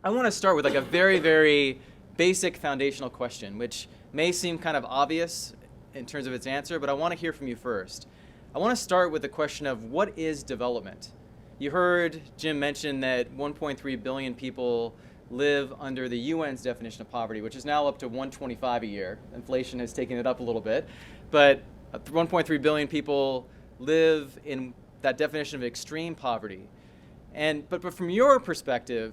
I want to start with like a very, very basic foundational question, which may seem kind of obvious in terms of its answer, but I want to hear from you first. I want to start with the question of what is development? You heard Jim mention that 1.3 billion people live under the UN's definition of poverty, which is now up to 125 a year. Inflation has taken it up a little bit, but 1.3 billion people live in that definition of extreme poverty. But from your perspective,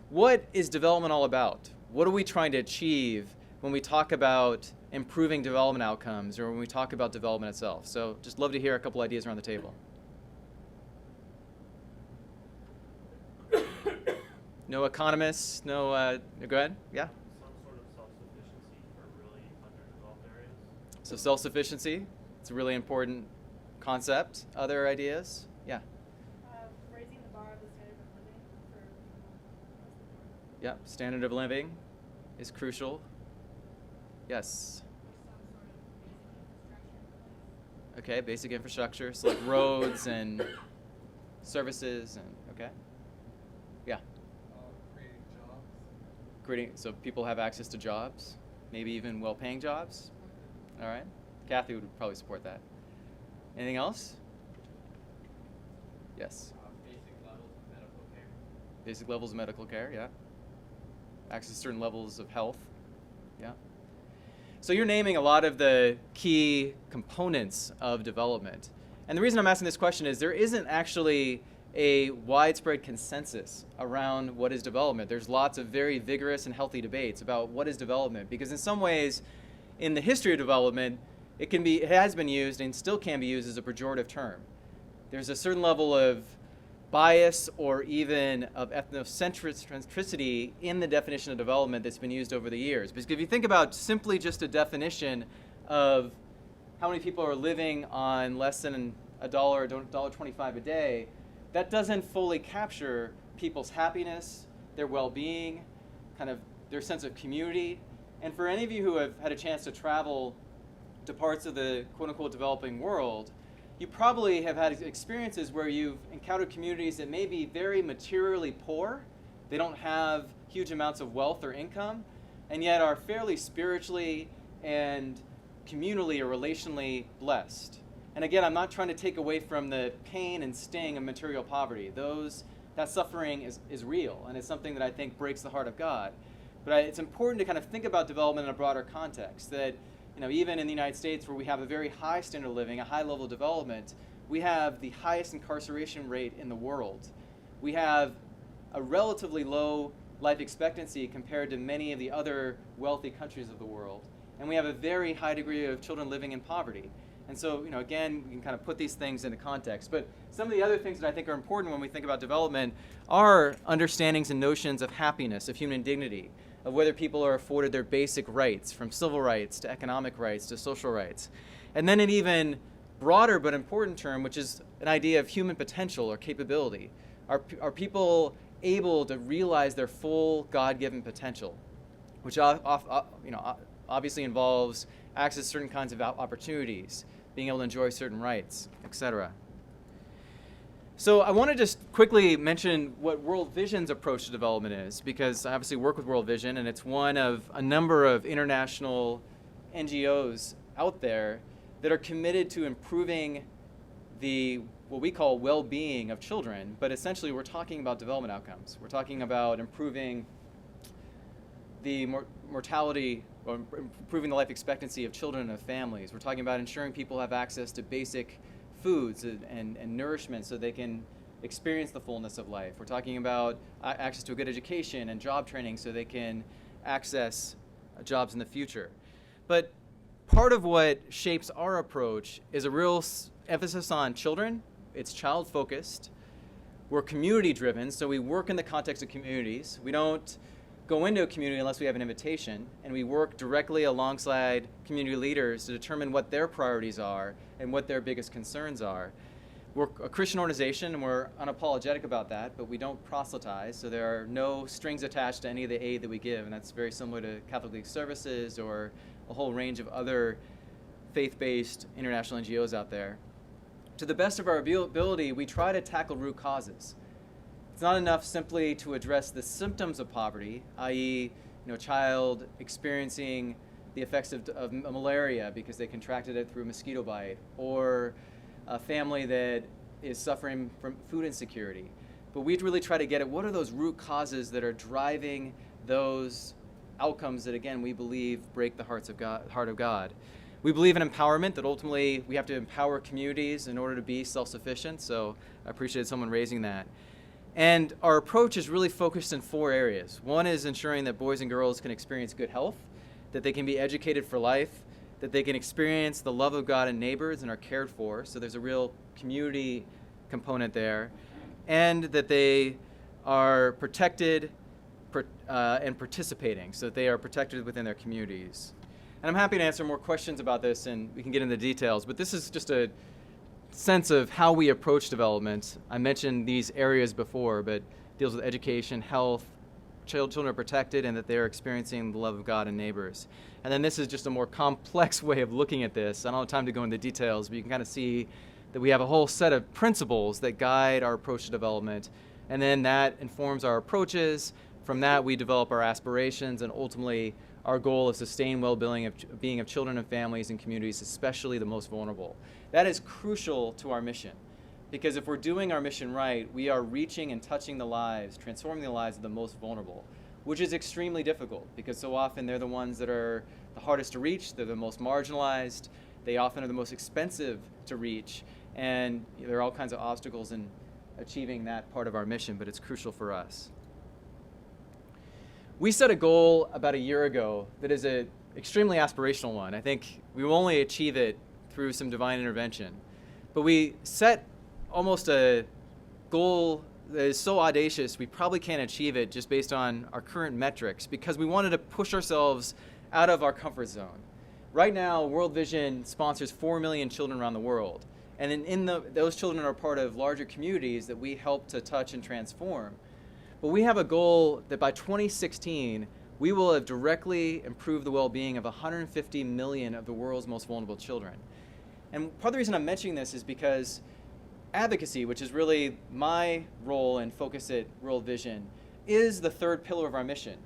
what is development all about? What are we trying to achieve when we talk about improving development outcomes or when we talk about development itself? So just love to hear a couple ideas around the table. No economists, no, go ahead, yeah? Some sort of self-sufficiency for really underdeveloped areas. So self-sufficiency, it's a really important concept. Other ideas? Yeah. Raising the bar of the standard of living for people. Yeah, standard of living is crucial. Yes. Okay, basic infrastructure, so like roads and services and, okay. Yeah. Creating jobs. Creating, so people have access to jobs, maybe even well-paying jobs. All right. Kathy would probably support that. Anything else? Yes. Basic levels of medical care. Basic levels of medical care, yeah. Access to certain levels of health, yeah. So you're naming a lot of the key components of development. And the reason I'm asking this question is there isn't actually a widespread consensus around what is development. There's lots of very vigorous and healthy debates about what is development, because in some ways, in the history of development, it has been used and still can be used as a pejorative term. There's a certain level of bias or even of ethnocentricity in the definition of development that's been used over the years. Because if you think about simply just a definition of how many people are living on less than $1 or $1.25 a day, that doesn't fully capture people's happiness, their well-being, kind of their sense of community. And for any of you who have had a chance to travel to parts of the quote-unquote developing world, you probably have had experiences where you've encountered communities that may be very materially poor. They don't have huge amounts of wealth or income, and yet are fairly spiritually and communally or relationally blessed. And again, I'm not trying to take away from the pain and sting of material poverty. That suffering is real, and it's something that I think breaks the heart of God. But it's important to kind of think about development in a broader context, that even in the United States, where we have a very high standard of living, a high level of development, we have the highest incarceration rate in the world. We have a relatively low life expectancy compared to many of the other wealthy countries of the world. And we have a very high degree of children living in poverty. And so, again, we can kind of put these things into context. But some of the other things that I think are important when we think about development are understandings and notions of happiness, of human dignity, of whether people are afforded their basic rights, from civil rights to economic rights to social rights. And then an even broader but important term, which is an idea of human potential or capability. Are people able to realize their full God-given potential, which obviously involves access to certain kinds of opportunities, being able to enjoy certain rights, etc. So I want to just quickly mention what World Vision's approach to development is, because I obviously work with World Vision, and it's one of a number of international NGOs out there that are committed to improving what we call well-being of children, but essentially we're talking about development outcomes. We're talking about improving the mortality, or improving the life expectancy of children and of families. We're talking about ensuring people have access to basic foods and nourishment so they can experience the fullness of life. We're talking about access to a good education and job training so they can access jobs in the future. But part of what shapes our approach is a real emphasis on children. It's child-focused. We're community-driven, so we work in the context of communities. We don't go into a community unless we have an invitation, and we work directly alongside community leaders to determine what their priorities are and what their biggest concerns are. We're a Christian organization, and we're unapologetic about that, but we don't proselytize, so there are no strings attached to any of the aid that we give, and that's very similar to Catholic League Services or a whole range of other faith-based international NGOs out there. To the best of our ability, we try to tackle root causes. It's not enough simply to address the symptoms of poverty, i.e., a child experiencing the effects of malaria because they contracted it through a mosquito bite, or a family that is suffering from food insecurity. But we really try to get at what are those root causes that are driving those outcomes that, again, we believe break the heart of God. We believe in empowerment, that ultimately we have to empower communities in order to be self-sufficient, so I appreciate someone raising that. And our approach is really focused in 4 areas. One is ensuring that boys and girls can experience good health, that they can be educated for life, that they can experience the love of God and neighbors and are cared for, so there's a real community component there, and that they are protected and participating, so that they are protected within their communities. And I'm happy to answer more questions about this, and we can get into the details, but this is just a sense of how we approach development. I mentioned these areas before, but deals with education, health, children are protected, and that they are experiencing the love of God and neighbors. And then this is just a more complex way of looking at this. I don't have time to go into details, but you can kind of see that we have a whole set of principles that guide our approach to development, and then that informs our approaches. From that, we develop our aspirations and ultimately our goal of sustained well-being of children and families and communities, especially the most vulnerable. That is crucial to our mission, because if we're doing our mission right, we are reaching and touching the lives, transforming the lives of the most vulnerable, which is extremely difficult because so often they're the ones that are the hardest to reach, they're the most marginalized, they often are the most expensive to reach, and there are all kinds of obstacles in achieving that part of our mission, but it's crucial for us. We set a goal about a year ago that is an extremely aspirational one. I think we will only achieve it through some divine intervention. But we set almost a goal that is so audacious we probably can't achieve it just based on our current metrics, because we wanted to push ourselves out of our comfort zone. Right now, World Vision sponsors 4 million children around the world. And those children are part of larger communities that we help to touch and transform. But we have a goal that by 2016, we will have directly improved the well-being of 150 million of the world's most vulnerable children. And part of the reason I'm mentioning this is because advocacy, which is really my role and focus at World Vision, is the 3rd pillar of our mission.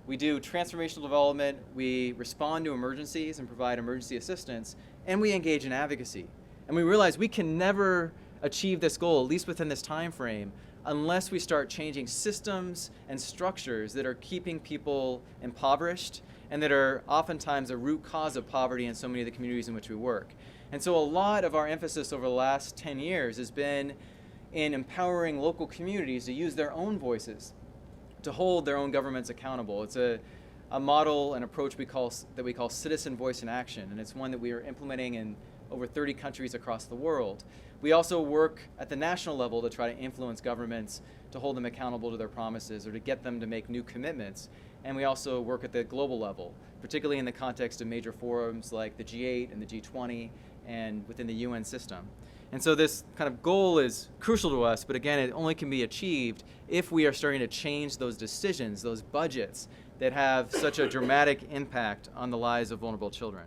We do transformational development, we respond to emergencies and provide emergency assistance, and we engage in advocacy. And we realize we can never achieve this goal, at least within this time frame, unless we start changing systems and structures that are keeping people impoverished and that are oftentimes a root cause of poverty in so many of the communities in which we work. And so a lot of our emphasis over the last 10 years has been in empowering local communities to use their own voices, to hold their own governments accountable. It's a model and approach that we call citizen voice in action, and it's one that we are implementing in over 30 countries across the world. We also work at the national level to try to influence governments to hold them accountable to their promises or to get them to make new commitments. And we also work at the global level, particularly in the context of major forums like the G8 and the G20 and within the UN system. And so this kind of goal is crucial to us, but again, it only can be achieved if we are starting to change those decisions, those budgets that have such a dramatic impact on the lives of vulnerable children.